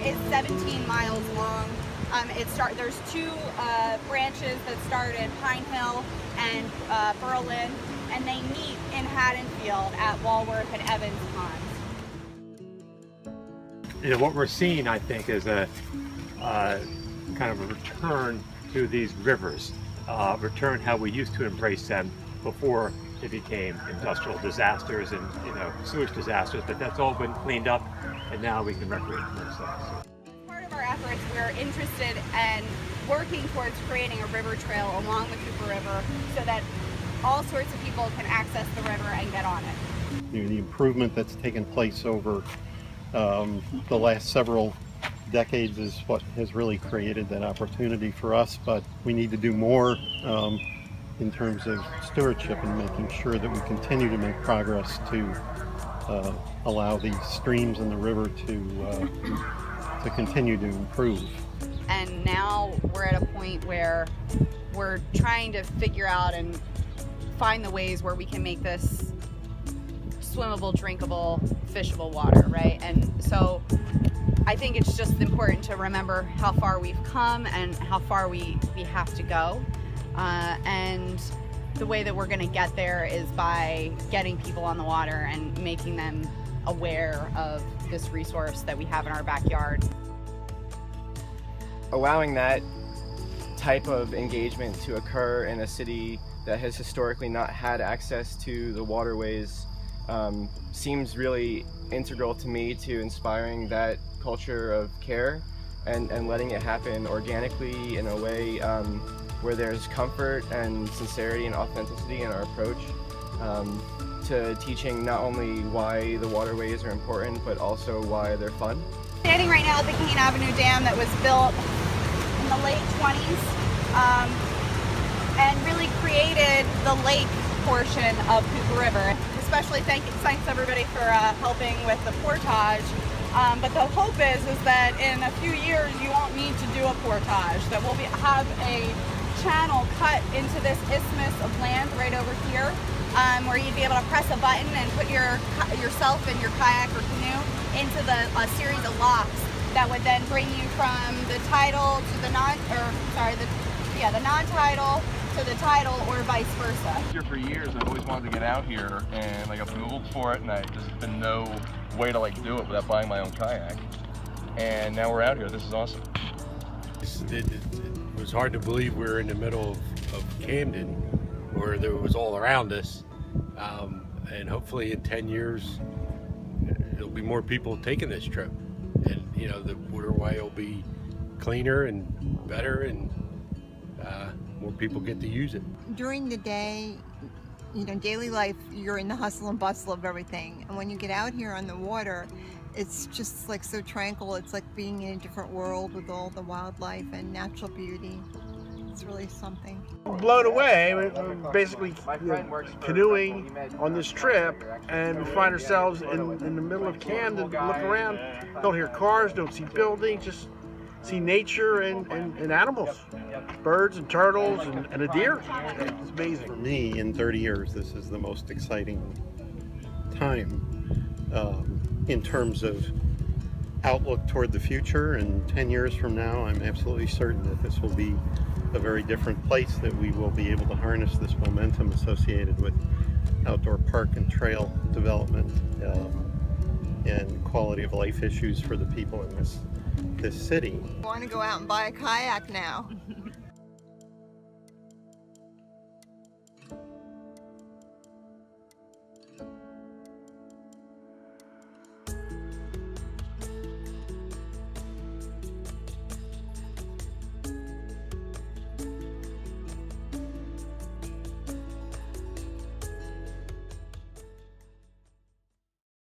is 17 miles long. There's two branches that start at Pine Hill and Berlin, and they meet in Haddonfield at Walworth and Evans Ponds. What we're seeing, I think, is a kind of a return to these rivers, return how we used to embrace them before it became industrial disasters and sewage disasters. But that's all been cleaned up, and now we can recreate ourselves. Part of our efforts, we're interested in working towards creating a river trail along the Cooper River so that all sorts of people can access the river and get on it. The improvement that's taken place over the last several decades is what has really created that opportunity for us, but we need to do more in terms of stewardship and making sure that we continue to make progress to allow these streams in the river to continue to improve. And now we're at a point where we're trying to figure out and find the ways where we can make this swimmable, drinkable, fishable water, right? And so I think it's just important to remember how far we've come and how far we have to go. And the way that we're going to get there is by getting people on the water and making them aware of this resource that we have in our backyard. Allowing that type of engagement to occur in a city that has historically not had access to the waterways seems really integral to me to inspiring that culture of care and letting it happen organically in a way where there's comfort and sincerity and authenticity in our approach to teaching not only why the waterways are important but also why they're fun. Standing right now at the Kaighn Avenue Dam that was built in the late 20s and really created the lake portion of Cooper River. Especially thanks everybody for helping with the portage. But the hope is that in a few years you won't need to do a portage, that we'll have a channel cut into this isthmus of land right over here where you'd be able to press a button and put yourself and your kayak or canoe into a series of locks that would then bring you from the tidal to the the non-tidal to the tidal or vice versa. Here for years, I've always wanted to get out here, and I've Googled for it, and I just been no way to do it without buying my own kayak. And now we're out here. This is awesome. It was hard to believe we were in the middle of Camden, where there was all around us, and hopefully in 10 years there'll be more people taking this trip, and the waterway will be cleaner and better, and more people get to use it. During the day, daily life, you're in the hustle and bustle of everything, and when you get out here on the water, it's just so tranquil. It's like being in a different world with all the wildlife and natural beauty. It's really something. Blown away. We're basically canoeing on this trip, and we find ourselves in the middle of Camden. Look around, don't hear cars, don't see buildings, just see nature and animals, birds and turtles and a deer. It's amazing. For me, in 30 years, this is the most exciting time in terms of outlook toward the future. And 10 years from now, I'm absolutely certain that this will be a very different place, that we will be able to harness this momentum associated with outdoor park and trail development and quality of life issues for the people in this city. I want to go out and buy a kayak now.